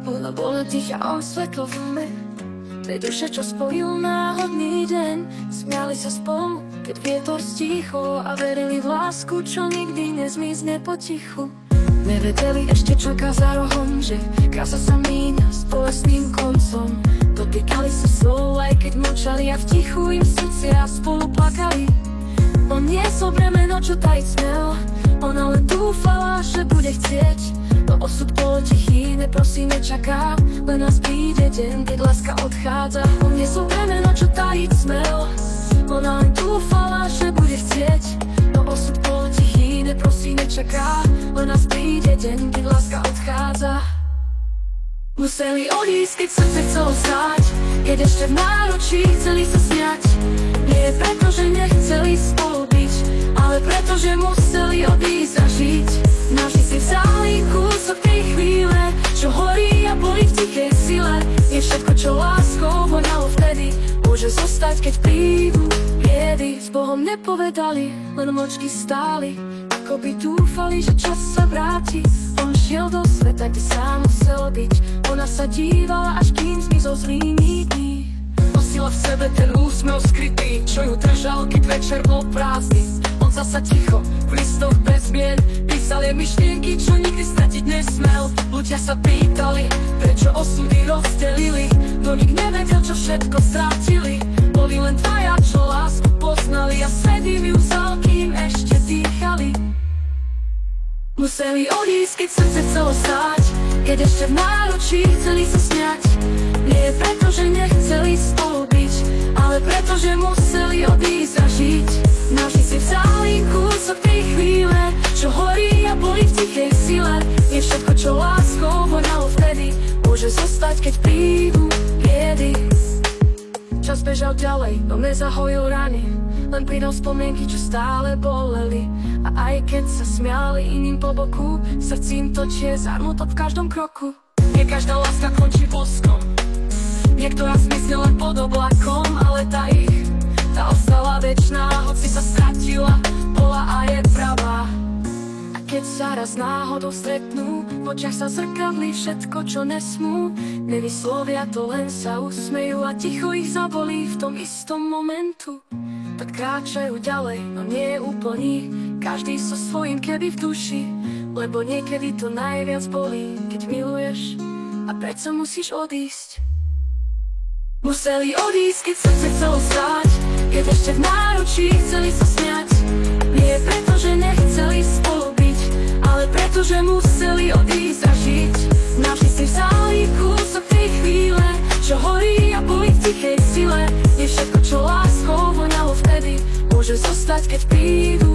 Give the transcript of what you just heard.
Bola tichá svetlo v tme tej duše, čo spojil náhodný deň. Smiali sa spolu, keď vietor stichol, a verili v lásku, čo nikdy nezmizne potichu. Nevedeli ešte, čo za rohom, že krása sa míňa s bolestným koncom. Dotýkali sa slov, aj keď mlčali, a v tichu im srdcia spolu plakali. On niesol bremeno, čo tajiť smel, ona len dúfala, že bude chcieť. No osud bol tichý, neprosí, nečaká, len nás príde deň, keď láska odchádza. On niesol bremeno, čo tajiť smel, ona len dúfala, že bude chcieť. No osud bol tichý, neprosí, nečaká, len nás príde deň, keď láska odchádza. Museli odísť, keď srdce chcelo stáť, keď ešte v náručí chceli sa smiať. Nie preto, že nechceli spolu byť, ale preto, že museli odísť a žiť. Navždy si vzali kúsok tej chvíle, čo horí a bolí v tichej sile. Je všetko, čo láskou voňalo vtedy, môže zostať, keď prídu biedy. S Bohom nepovedali, len mlčky stáli, ako by dúfali, že čas sa vráti. On šiel do sveta, kde sám musel byť, ona sa dívala, až kým zmizol z líní. Nosila v sebe ten úsmev skrytý, čo ju držal, keď večer bol prázdny. On zasa ticho, v listoch bez zmien, písal jej myšlienky, čo nikdy stratiť nesmel. Ľudia sa pýtali, prečo osudy rozdelili, no nik nevedel, čo všetko strátili. Boli len dvaja, čo lásku poznali, a svet im ju vzal, kým ešte dýchali. Museli odísť, keď srdce chcelo stáť, keď ešte v náručí chceli sa smiať. Nie preto, že nechceli spolu byť, ale preto, že museli odísť a žiť. Navždy si vzali kúsok tej chvíle, čo horí a bolí v tichej sile. Je všetko, čo láskou voňalo vtedy, môže zostať, keď prídu biedy. Čas bežal ďalej, no nezahojil rany, len pridal spomienky, čo stále boleli. A aj keď sa smiali iným po boku, srdci im točie zarmutok v každom kroku. Nie každá láska končí boskom, niektorá zmizne len pod oblakom, ale tá ostala večná, hoci sa stratila, bola a je pravá. A keď sa raz náhodou stretnú, v očiach sa zrkadlí všetko, čo nesmú. Nevyslovia to, len sa usmejú, a ticho ich zabolí v tom istom momentu. Tak kráčajú ďalej, no nie úplní, každý so svojím keby v duši. Lebo niekedy to najviac bolí, keď miluješ, a predsa musíš odísť. Museli odísť, keď srdce chcelo stáť, keď ešte v náručí chceli sa smiať. Nie preto, že nechceli spolu byť, ale preto, že museli odísť a žiť. Navždy si vzali kúsok tej chvíle, čo horí a bolí v tichej sile. Je všetko, čo láskou voňalo vtedy, môže zostať, keď prídu